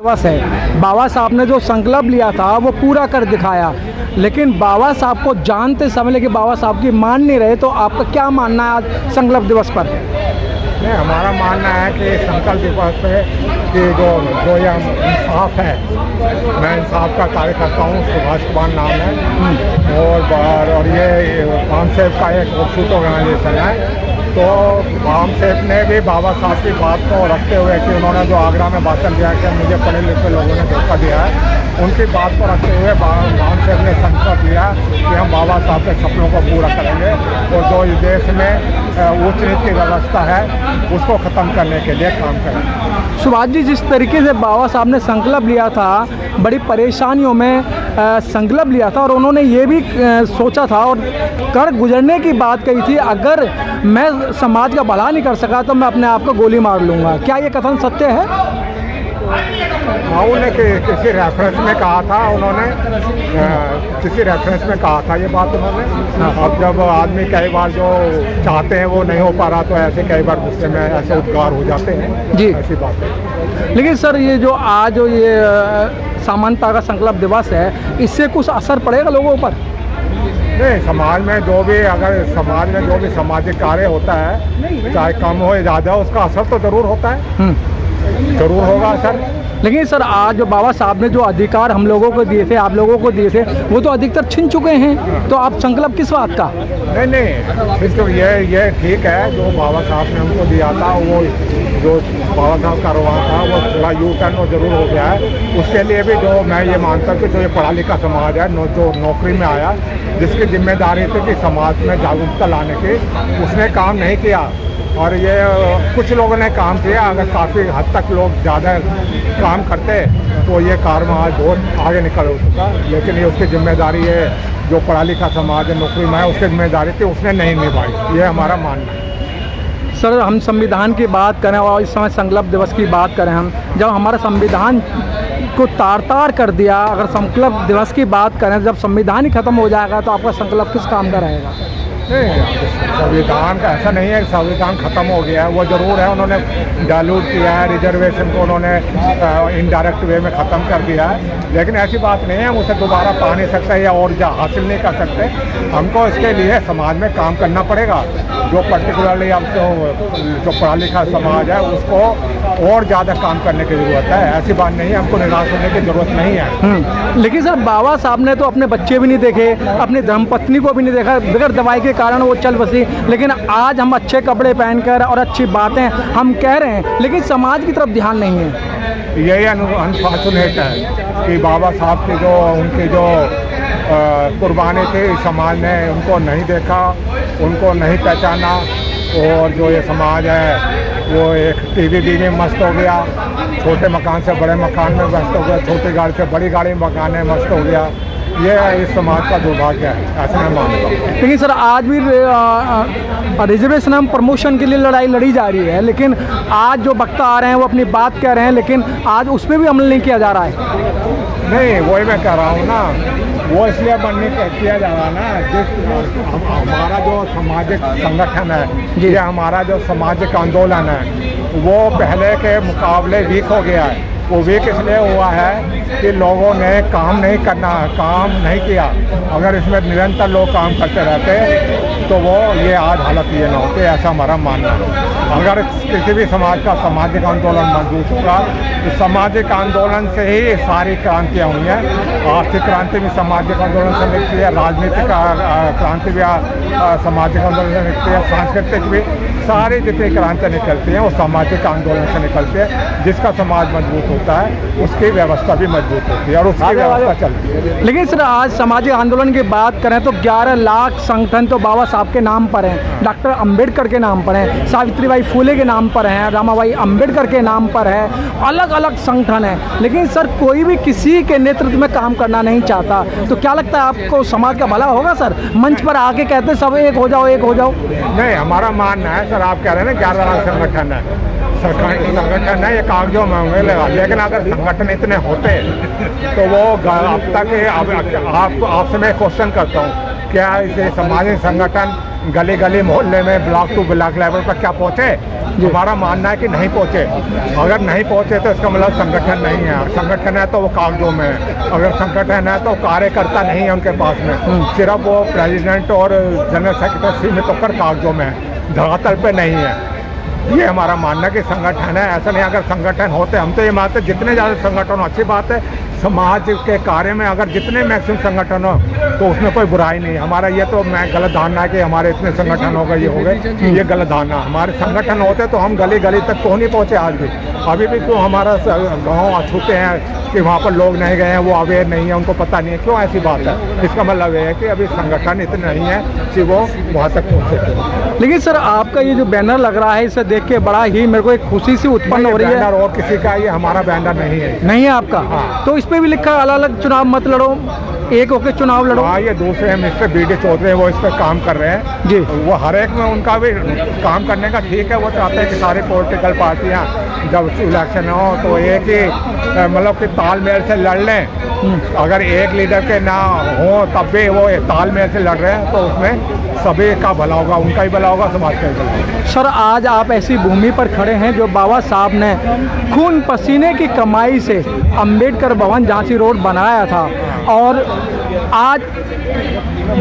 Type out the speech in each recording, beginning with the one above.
बस है, बाबा साहब ने जो संकल्प लिया था वो पूरा कर दिखाया, लेकिन बाबा साहब को जानते समय लेकिन बाबा साहब की मान नहीं रहे, तो आपका क्या मानना है आज संकल्प दिवस पर? नहीं, हमारा मानना है कि संकल्प दिवस पे कि जो ये इंसाफ है, मैं इंसाफ का कार्य करता हूँ, सुभाष कुमार नाम है और ये कॉन्सेप्ट का एक ऑफिस ऑर्गेनाइजेशन है। तो बाम सेठ ने भी बाबा साहब की बात को रखते हुए कि उन्होंने जो आगरा में भाषण दिया कि मुझे पढ़े लिखे लोगों ने धोखा दिया है, उनकी बात को रखते हुए बाम सेठ ने संकल्प लिया कि हम बाबा साहब के सपनों को पूरा करेंगे और जो इस देश में उच्च नीच की व्यवस्था है उसको ख़त्म करने के लिए काम करेंगे। सुभाष जी, जिस तरीके से बाबा साहब ने संकल्प लिया था, बड़ी परेशानियों में संकल्प लिया था और उन्होंने ये भी सोचा था और कर गुजरने की बात कही थी, अगर मैं समाज का भला नहीं कर सका तो मैं अपने आप को गोली मार लूँगा। क्या ये कथन सत्य है? हाँ, उन्होंने किसी रेफरेंस में कहा था, उन्होंने किसी रेफरेंस में कहा था ये बात उन्होंने। अब जब आदमी कई बार जो चाहते हैं वो नहीं हो पा रहा तो ऐसे कई बार गुस्से में ऐसे उद्गार हो जाते हैं जी, ऐसी बात है। लेकिन सर, ये जो आज ये समानता का संकल्प दिवस है, इससे कुछ असर पड़ेगा लोगों पर? नहीं, समाज में जो भी अगर समाज में जो भी सामाजिक कार्य होता है, चाहे कम हो या ज़्यादा, उसका असर तो ज़रूर होता है, ज़रूर होगा सर। लेकिन सर, आज जो बाबा साहब ने जो अधिकार हम लोगों को दिए थे, आप लोगों को दिए थे, वो तो अधिकतर छिन चुके हैं, तो आप संकल्प किस बात का? नहीं, तो ये ठीक है, जो बाबा साहब ने हमको दिया था, वो जो बाबा साहब का रवा था वो थोड़ा यू टर्न वो ज़रूर हो गया है। उसके लिए भी जो मैं ये मानता हूँ कि जो ये पढ़ा लिखा समाज है, जो नौकरी में आया, जिसकी जिम्मेदारी थी कि समाज में जागरूकता लाने की, उसने काम नहीं किया। और ये कुछ लोगों ने काम किया, अगर काफ़ी हद तक लोग ज़्यादा काम करते तो ये कार्य आज बहुत आगे निकल चुका, लेकिन ये उसकी जिम्मेदारी है, जो पढ़ा लिखा समाज है, नौकरी में है, उसकी जिम्मेदारी थी, उसने नहीं निभाई, ये हमारा मानना है। सर, हम संविधान की बात करें और इस समय संकल्प दिवस की बात करें, हम जब हमारा संविधान को तार कर दिया, अगर संकल्प दिवस की बात करें, जब संविधान ही खत्म हो जाएगा तो आपका संकल्प किस काम का रहेगा? नहीं, संविधान का ऐसा नहीं है कि संविधान ख़त्म हो गया है, वो ज़रूर है, उन्होंने डाइल्यूट किया है, रिजर्वेशन को उन्होंने इनडायरेक्ट वे में ख़त्म कर दिया है, लेकिन ऐसी बात नहीं है हम उसे दोबारा पा नहीं सकते या और हासिल नहीं कर सकते। हमको इसके लिए समाज में काम करना पड़ेगा, जो पर्टिकुलरली अब जो पढ़ा लिखा समाज है उसको और ज़्यादा काम करने की ज़रूरत है। ऐसी बात नहीं है, हमको निराश होने की ज़रूरत नहीं है। लेकिन सर, बाबा साहब ने तो अपने बच्चे भी नहीं देखे, अपनी धर्मपत्नी को भी नहीं देखा, बगैर दवाई के कारण वो चल बसी, लेकिन आज हम अच्छे कपड़े पहनकर और अच्छी बातें हम कह रहे हैं, लेकिन समाज की तरफ ध्यान नहीं है। यही अनफॉर्चुनेट है कि बाबा साहब की जो उनकी जो कुर्बानी थी, समाज ने उनको नहीं देखा, उनको नहीं पहचाना, और जो ये समाज है वो एक टीवी में मस्त हो गया, छोटे मकान से बड़े मकान में मस्त हो गया, छोटी गाड़ी से बड़ी गाड़ी मकान में मस्त हो गया। ये इस समाज का दुर्भाग्य है, ऐसा मैं मानता हूँ। लेकिन सर, आज भी रिजर्वेशन हम प्रमोशन के लिए लड़ाई लड़ी जा रही है, लेकिन आज जो वक्ता आ रहे हैं वो अपनी बात कह रहे हैं, लेकिन आज उस पर भी अमल नहीं किया जा रहा है। नहीं, वही मैं कह रहा हूँ ना, वो इसलिए किया जा रहा है ना, जिस हमारा जो सामाजिक संगठन है, ये हमारा जो सामाजिक आंदोलन है, वो पहले के मुकाबले वीक हो गया है। वो वीक इसलिए हुआ है कि लोगों ने काम नहीं किया। अगर इसमें निरंतर लोग काम करते रहते तो वो ये आज हालत ये ना होती, ऐसा हमारा मानना है। अगर किसी भी समाज का सामाजिक आंदोलन मजबूत होगा, तो सामाजिक आंदोलन से ही सारी क्रांतियाँ हुई हैं। आर्थिक क्रांति भी सामाजिक आंदोलन से निकलती है, राजनीतिक क्रांति भी सामाजिक आंदोलन से निकलती है, सांस्कृतिक भी, सारी जितनी क्रांतियाँ निकलती हैं वो सामाजिक आंदोलन से निकलती है। जिसका समाज मजबूत होता है उसकी व्यवस्था भी मजबूत होती है और उसकी व्यवस्था चलती है। लेकिन सर, आज सामाजिक आंदोलन की बात करें तो 11 लाख संगठन तो बाबा साहब के नाम पर हैं, डॉक्टर अंबेडकर के नाम पर हैं, सावित्रीबाई फुले के नाम पर हैं, रमाबाई अंबेडकर के नाम पर है, अलग अलग संगठन हैं, लेकिन सर कोई भी किसी के नेतृत्व में काम करना नहीं चाहता। तो क्या लगता है आपको, समाज का भला होगा सर? मंच पर आके कहते सब एक हो जाओ, एक हो जाओ। नहीं, हमारा मानना है सर, आप कह रहे हैं ना 11 लाख संगठन है, संगठन है, ये कागजों में होंगे लगा, लेकिन अगर संगठन इतने होते तो वो अब तक आपसे मैं क्वेश्चन करता हूँ, क्या इसे सामाजिक संगठन गली गली मोहल्ले में ब्लॉक टू ब्लॉक लेवल पर क्या पहुँचे? हमारा मानना है कि नहीं पहुँचे। अगर नहीं पहुँचे तो इसका मतलब संगठन नहीं है। संगठन है तो वो कागजों में है, अगर संगठन है तो कार्यकर्ता नहीं है उनके पास में, सिर्फ वो प्रेसिडेंट और जनरल सेक्रेटरी सीमित होकर कागजों में है, धरातल पे नहीं है। ये हमारा मानना कि संगठन है, ऐसा नहीं। अगर संगठन होते, हम तो ये मानते जितने ज़्यादा संगठन हो अच्छी बात है। समाज के कार्य में अगर जितने मैक्सिमम संगठन हो तो उसमें कोई बुराई नहीं। हमारा ये तो मैं गलत धारणा है कि हमारे इतने संगठन हो गए, ये हो गए, ये गलत धारणा। हमारे संगठन होते तो हम गली गली तक क्यों नहीं पहुँचे आज भी? अभी भी क्यों हमारा गाँव अछूते हैं कि वहाँ पर लोग नहीं गए हैं, वो अवेयर नहीं है, उनको पता नहीं है, क्यों ऐसी बात है? इसका मतलब ये है कि अभी संगठन इतने नहीं है कि वो वहाँ तक पहुँच सके। लेकिन सर आपका ये जो बैनर लग रहा है इसे देख के बड़ा ही मेरे को एक खुशी सी उत्पन्न हो रही है। बैनर और किसी का, ये हमारा बैनर नहीं है। नहीं है आपका? हाँ। तो इस पे भी लिखा है अलग अलग चुनाव मत लड़ो, एक होके चुनाव लड़ो। हाँ, ये दूसरे हैं मिस्टर BD चौधरी, वो इस पर काम कर रहे हैं जी। वो हर एक में उनका भी काम करने का ठीक है। वो चाहते हैं कि सारी पॉलिटिकल पार्टियाँ जब इलेक्शन हो तो एक ही मतलब कि तालमेल से लड़ लें। अगर एक लीडर के ना हो तब भी वो तालमेल से लड़ रहे हैं तो उसमें सभी का भला होगा, उनका ही भला होगा, समाज का ही भला होगा। सर आज आप ऐसी भूमि पर खड़े हैं जो बाबा साहब ने खून पसीने की कमाई से अंबेडकर भवन झांसी रोड बनाया था, और आज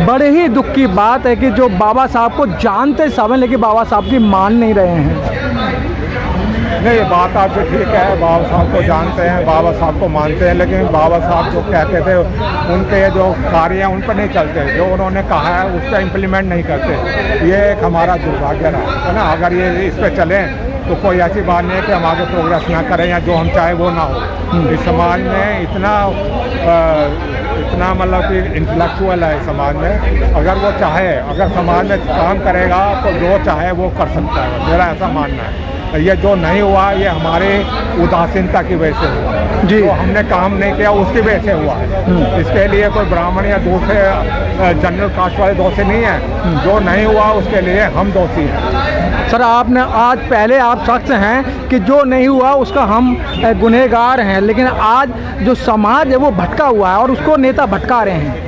बड़े ही दुख की बात है कि जो बाबा साहब को जानते सब हैं लेकिन बाबा साहब की मान नहीं रहे हैं। नहीं, ये बात आपकी ठीक है, बाबा साहब को जानते हैं, बाबा साहब को मानते हैं, लेकिन बाबा साहब जो कहते थे उनके जो कार्य हैं उन पर नहीं चलते, जो उन्होंने कहा है उसका इम्प्लीमेंट नहीं करते। ये एक हमारा दुर्भाग्य रहा है ना। अगर ये इस पर चलें तो कोई ऐसी बात नहीं है कि हम आगे प्रोग्रेस ना करें या जो हम चाहें वो ना हो। इस समाज में इतना मतलब कि इंटेलेक्चुअल है समाज में, अगर वो चाहे, अगर समाज में काम करेगा तो जो चाहे वो कर सकता है, मेरा ऐसा मानना है। ये जो नहीं हुआ ये हमारे उदासीनता की वजह से हुआ जी। तो हमने काम नहीं किया उसकी वजह से हुआ है। इसके लिए कोई ब्राह्मण या दूसरे जनरल कास्ट वाले दोषी नहीं है, जो नहीं हुआ उसके लिए हम दोषी हैं। सर आपने आज पहले आप शख्स हैं कि जो नहीं हुआ उसका हम गुनहगार हैं, लेकिन आज जो समाज है वो भटका हुआ है और उसको नेता भटका रहे हैं।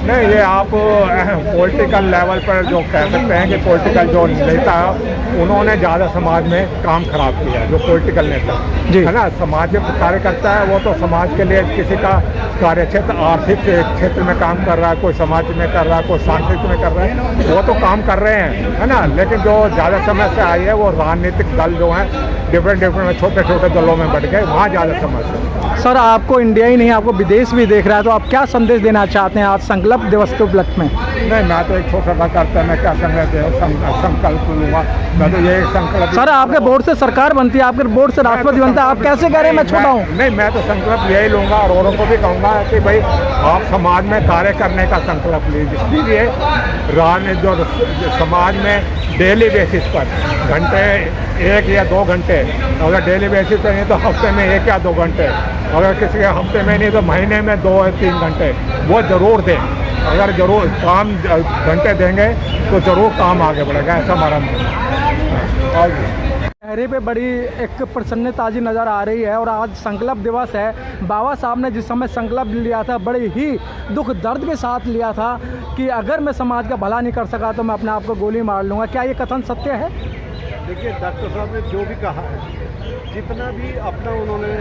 नहीं, ये आप पॉलिटिकल लेवल पर जो कह सकते हैं कि पॉलिटिकल जो नेता उन्होंने ज़्यादा समाज में काम खराब किया है, जो पॉलिटिकल नेता है ना। समाज में कार्य करता है वो तो समाज के लिए किसी का कार्य क्षेत्र आर्थिक क्षेत्र में काम कर रहा है, कोई समाज में कर रहा है, कोई सांस्कृतिक में कर रहा है, वो तो काम कर रहे हैं, है ना। लेकिन जो ज़्यादा समस्या आई है वो राजनीतिक दल जो हैं डिफरेंट में छोटे छोटे दलों में बढ़ गए, वहाँ ज़्यादा समस्या। सर आपको इंडिया ही नहीं आपको विदेश भी देख रहा है, तो आप क्या संदेश देना चाहते हैं आज संकल्प दिवस के उपलक्ष्य में? नहीं, मैं तो एक छोटा सा करता है, मैं क्या संकल्प लूँगा, मैं तो ये संकल्प। सर आपके बोर्ड से सरकार बनती है, आपके बोर्ड से राष्ट्रपति बनता है, आप कैसे कह रहे हैं मैं छोटा हूँ? नहीं, मैं तो संकल्प यही लूँगा और औरों को भी कहूँगा कि भाई आप समाज में कार्य करने का संकल्प लीजिए। जो समाज में डेली बेसिस पर घंटे 1 या 2 घंटे, अगर डेली बेसिस पर नहीं तो हफ्ते में 1 या 2 घंटे, अगर किसी के हफ्ते में नहीं तो महीने में 2 या 3 घंटे वो ज़रूर दें। अगर ज़रूर काम घंटे देंगे तो ज़रूर काम आगे बढ़ेगा, ऐसा हमारा मानना है। चेहरे पे बड़ी एक प्रसन्नता जी नज़र आ रही है और आज संकल्प दिवस है। बाबा साहब ने जिस समय संकल्प लिया था बड़े ही दुख दर्द के साथ लिया था कि अगर मैं समाज का भला नहीं कर सका तो मैं अपने आप को गोली मार लूँगा। क्या ये कथन सत्य है? देखिए, डॉक्टर साहब ने जो भी कहा है, जितना भी अपना उन्होंने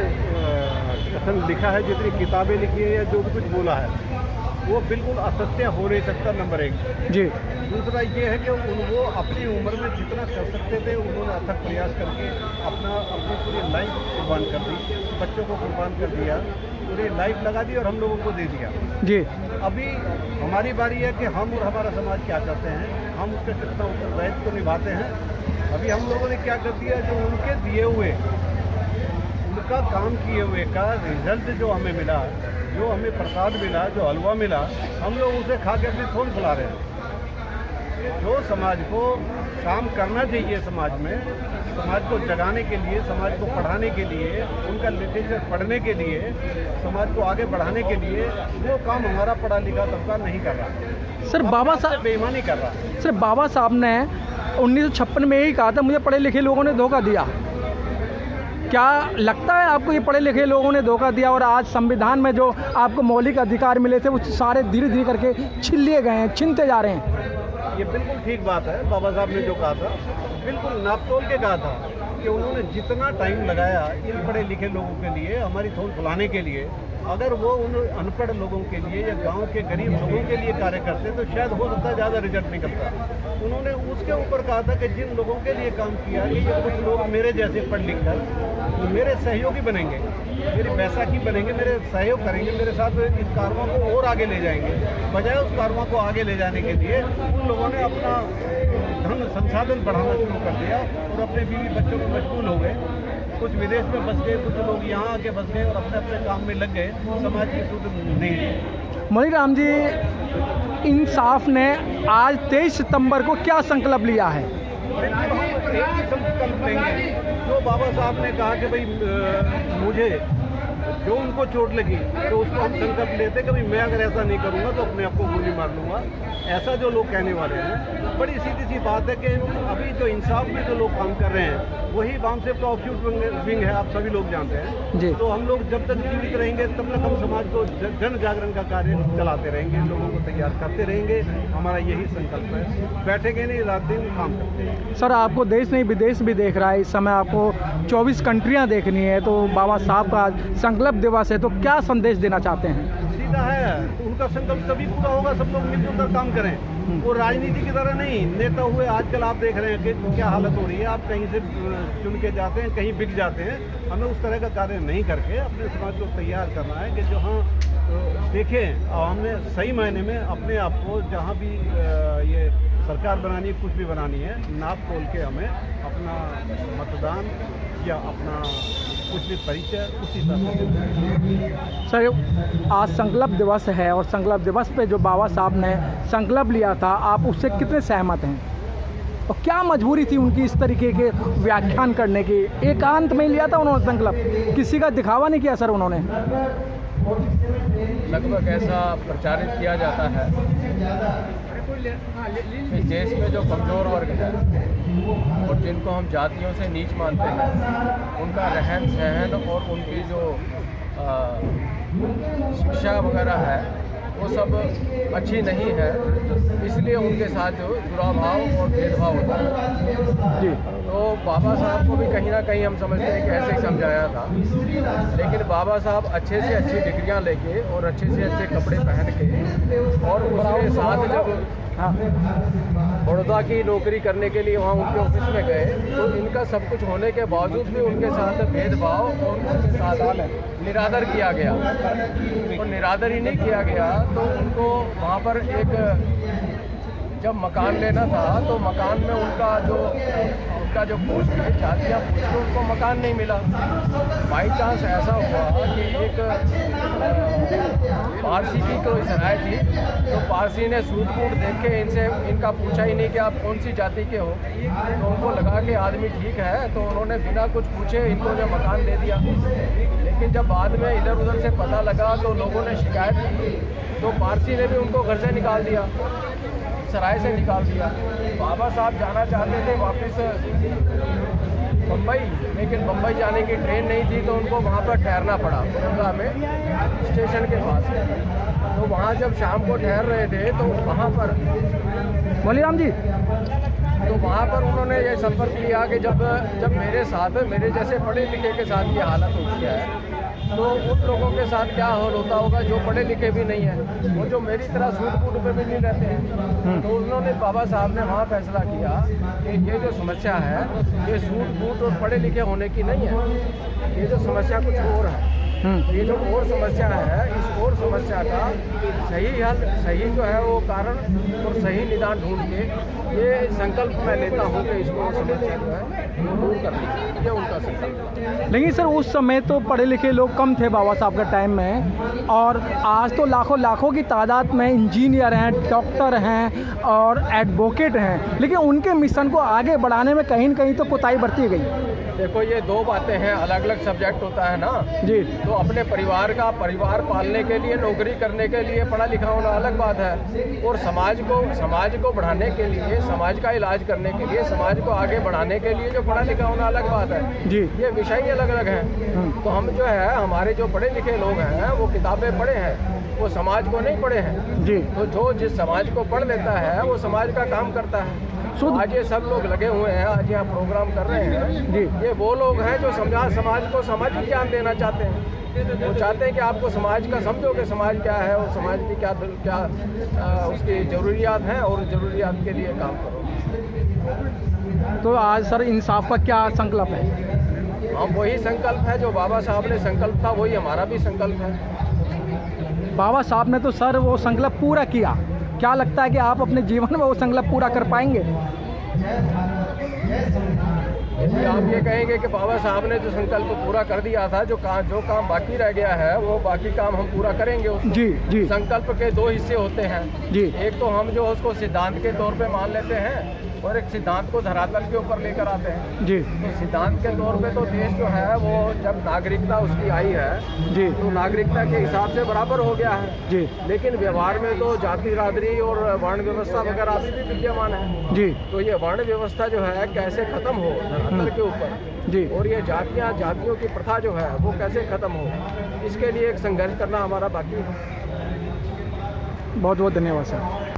कथन लिखा है, जितनी किताबें लिखी है या जो भी कुछ बोला है, वो बिल्कुल असत्य हो नहीं सकता, नंबर 1 जी। दूसरा ये है कि वो अपनी उम्र में जितना कर सकते थे उन्होंने अथक प्रयास करके अपनी पूरी लाइफ कुर्बान कर दी, बच्चों को कुर्बान कर दिया, पूरी लाइफ लगा दी और हम लोगों को दे दिया जी। अभी हमारी बारी है कि हम और हमारा समाज क्या चाहते हैं, हम उसका कितना उत्तरदायित्व को निभाते हैं। अभी हम लोगों ने क्या कर दिया, जो उनके दिए हुए, उनका काम किए हुए का रिजल्ट जो हमें मिला, जो हमें प्रसाद मिला, जो हलवा मिला, हम लोग उसे खा के अपनी थोन फुला रहे हैं। जो समाज को काम करना चाहिए, समाज में समाज को जगाने के लिए, समाज को पढ़ाने के लिए, उनका लिटरेचर पढ़ने के लिए, समाज को आगे बढ़ाने के लिए, वो काम हमारा पढ़ा लिखा तबका नहीं कर रहा। सर बाबा साहब बेईमानी कर रहा। सर बाबा साहब ने 1956 में यही कहा था, मुझे पढ़े लिखे लोगों ने धोखा दिया। क्या लगता है आपको ये पढ़े लिखे लोगों ने धोखा दिया और आज संविधान में जो आपको मौलिक अधिकार मिले थे वो सारे धीरे धीरे करके छीन लिए गए हैं, छीनते जा रहे हैं? ये बिल्कुल ठीक बात है। बाबा साहब ने जो कहा था बिल्कुल नाप तोल के कहा था कि उन्होंने जितना टाइम लगाया इन पढ़े लिखे लोगों के लिए, हमारी थोड़ फुलाने के लिए, अगर वो उन अनपढ़ लोगों के लिए या गांव के गरीब लोगों के लिए कार्य करते तो शायद हो सकता है ज़्यादा रिजल्ट निकलता। उन्होंने उसके ऊपर कहा था कि जिन लोगों के लिए काम किया कि ये कुछ लोग मेरे जैसे पढ़ लिख कर तो मेरे सहयोगी बनेंगे, मेरी बैसाखी बनेंगे, मेरे सहयोग करेंगे, मेरे साथ इस कारवां को और आगे ले जाएंगे। बजाय उस कारवां को आगे ले जाने के लिए उन लोगों ने अपना धन संसाधन बढ़ाना शुरू कर दिया और अपने बीवी बच्चों में मशगूल हो गए। कुछ विदेश में बस गए, कुछ लोग यहाँ आके बस गए और अपने अपने काम में लग गए, समाज की सुध नहीं रही। मणि राम जी, इंसाफ ने आज 23 सितंबर को क्या संकल्प लिया है? बिल्कुल हम एक ही संकल्प लेंगे जो बाबा साहब ने कहा कि भाई मुझे जो उनको चोट लगी तो उसको हम संकल्प लेते कि भाई मैं अगर ऐसा नहीं करूँगा तो अपने आप को गोली मार लूँगा। ऐसा जो लोग कहने वाले हैं, बड़ी सीधी सी बात है कि अभी जो इंसाफ में जो लोग काम कर रहे हैं वही वामसेफ का ऑफशूट विंग है, आप सभी लोग जानते हैं जी। तो हम लोग जब तक जीवित रहेंगे तब तक हम समाज को जन जागरण का कार्य चलाते रहेंगे, लोगों को तैयार करते रहेंगे। हमारा यही संकल्प है, बैठेंगे नहीं, रात दिन काम करते हैं। सर, आपको देश नहीं विदेश भी देख रहा है, इस समय आपको 24 कंट्रियां देखनी है, तो बाबा साहब का संकल्प दिवस है, तो क्या संदेश देना चाहते हैं? सीधा है, उनका संकल्प तभी पूरा होगा सब लोग मिलजुल कर काम करें। वो राजनीति की तरह नहीं, नेता हुए आजकल आप देख रहे हैं कि क्या हालत हो रही है, आप कहीं से चुन के जाते हैं, कहीं बिक जाते हैं। हमें उस तरह का कार्य नहीं करके अपने समाज को तैयार करना है कि जो हाँ देखें, हमने सही मायने में अपने आप को जहाँ भी ये सरकार बनानी है, कुछ भी बनानी है, नाप तोल के हमें अपना मतदान या अपना कुछ भी परिचय उसी तरह। सर, आज संकल्प दिवस है और संकल्प दिवस पे जो बाबा साहब ने संकल्प लिया था, आप उससे कितने सहमत हैं? और क्या मजबूरी थी उनकी इस तरीके के व्याख्यान करने की? एकांत में लिया था उन्होंने संकल्प, किसी का दिखावा नहीं किया सर उन्होंने। लगभग ऐसा प्रचारित किया जाता है कि देश में जो कमज़ोर वर्ग है और जिनको हम जातियों से नीच मानते हैं, उनका रहन सहन और उनकी जो शिक्षा वगैरह है वो सब अच्छी नहीं है, इसलिए उनके साथ जो दुराभाव और भेदभाव होता है जी। तो बाबा साहब को भी कहीं ना कहीं हम समझते हैं कि ऐसे ही समझाया था। लेकिन बाबा साहब अच्छे से अच्छी डिग्रियां लेके और अच्छे से अच्छे कपड़े पहन के और उसके साथ जब बड़ौदा की नौकरी करने के लिए वहाँ उनके ऑफिस में गए तो इनका सब कुछ होने के बावजूद भी उनके साथ भेदभाव और उनके साथ निरादर किया गया। और निरादर ही नहीं किया गया तो उनको वहाँ पर एक जब मकान लेना था तो मकान में उनका जो पोस्ट है, जातियाँ पूछ के उनको मकान नहीं मिला। बाई चांस ऐसा हुआ कि एक पारसी की कोई सराय थी, तो पारसी ने सूट बूट देख के इनका पूछा ही नहीं कि आप कौन सी जाति के हो, तो उनको लगा कि आदमी ठीक है, तो उन्होंने बिना कुछ पूछे इनको जो मकान दे दिया। लेकिन जब बाद में इधर उधर से पता लगा तो लोगों ने शिकायत की, तो पारसी ने भी उनको घर से निकाल दिया, सराय से निकाल दिया। बाबा साहब जाना चाहते थे वापस बम्बई, लेकिन बम्बई जाने की ट्रेन नहीं थी तो उनको वहाँ पर ठहरना पड़ा औरंगा में स्टेशन के पास। तो वहाँ जब शाम को ठहर रहे थे तो वहाँ पर बलिराम जी, तो वहाँ पर उन्होंने ये संपर्क लिया कि जब मेरे साथ मेरे जैसे पढ़े लिखे के साथ ये हालत होती है तो उन लोगों के साथ क्या हाल होता होगा जो पढ़े लिखे भी नहीं हैं और जो मेरी तरह सूट बूट पे भी नहीं रहते हैं। तो उन्होंने बाबा साहब ने वहाँ फैसला किया कि ये जो समस्या है ये सूट बूट और पढ़े लिखे होने की नहीं है, ये जो समस्या कुछ और है। ये जो और समस्या है, इस और समस्या का सही हल, सही जो है वो कारण और सही निदान ढूंढ के ये संकल्प मैं लेता हूँ कि इसको समस्या जो है दूर करनी, ये उनका संकल्प। लेकिन सर उस समय तो पढ़े लिखे लोग कम थे बाबा साहब के टाइम में, और आज तो लाखों की तादाद में इंजीनियर हैं, डॉक्टर हैं और एडवोकेट हैं, लेकिन उनके मिशन को आगे बढ़ाने में कहीं न कहीं तो कोताही बरती गई। देखो ये दो बातें हैं, अलग अलग सब्जेक्ट होता है ना जी। तो अपने परिवार पालने के लिए, नौकरी करने के लिए पढ़ा लिखा होना अलग बात है, और समाज को बढ़ाने के लिए, समाज का इलाज करने के लिए, समाज को आगे बढ़ाने के लिए जो पढ़ा लिखा होना अलग बात है जी। ये विषय ही अलग अलग हैं। तो हम जो है, हमारे जो पढ़े लिखे लोग हैं वो किताबें पढ़े हैं, वो समाज को नहीं पढ़े हैं। जी। तो जो जिस समाज को पढ़ लेता है वो समाज का काम करता है। शुद्ध- आज ये सब लोग लगे हुए हैं, आज यहाँ प्रोग्राम कर रहे हैं जी। ये वो लोग हैं जो समाज को सामाजिक ज्ञान देना चाहते हैं। वो चाहते हैं कि आपको समाज का समझो कि समाज क्या है और समाज की क्या उसकी ज़रूरियात हैं और ज़रूरियात के लिए काम करो। तो आज सर इंसाफ का क्या संकल्प है? हम वही संकल्प है जो बाबा साहब ने संकल्प था, वही हमारा भी संकल्प है। बाबा साहब ने तो सर वो संकल्प पूरा किया, क्या लगता है कि आप अपने जीवन में वो संकल्प पूरा कर पाएंगे? यदि आप ये कहेंगे कि बाबा साहब ने जो संकल्प पूरा कर दिया था, जो काम बाकी रह गया है वो बाकी काम हम पूरा करेंगे उसको। जी जी संकल्प के दो हिस्से होते हैं जी। एक तो हम जो उसको सिद्धांत के तौर पे मान लेते हैं और एक सिद्धांत को धरातल के ऊपर लेकर आते हैं। जी तो सिद्धांत के तौर पे तो देश जो है वो जब नागरिकता उसकी आई है जी तो नागरिकता के हिसाब से बराबर हो गया है। जी लेकिन व्यवहार में तो जाति बिरादरी और वर्ण व्यवस्था वगैरह अभी भी विद्यमान है। जी तो ये वर्ण व्यवस्था जो है कैसे खत्म हो धरातल के ऊपर, जी और ये जातियों की प्रथा जो है वो कैसे खत्म हो, इसके लिए एक संघर्ष करना हमारा बाकी है। बहुत बहुत धन्यवाद सर।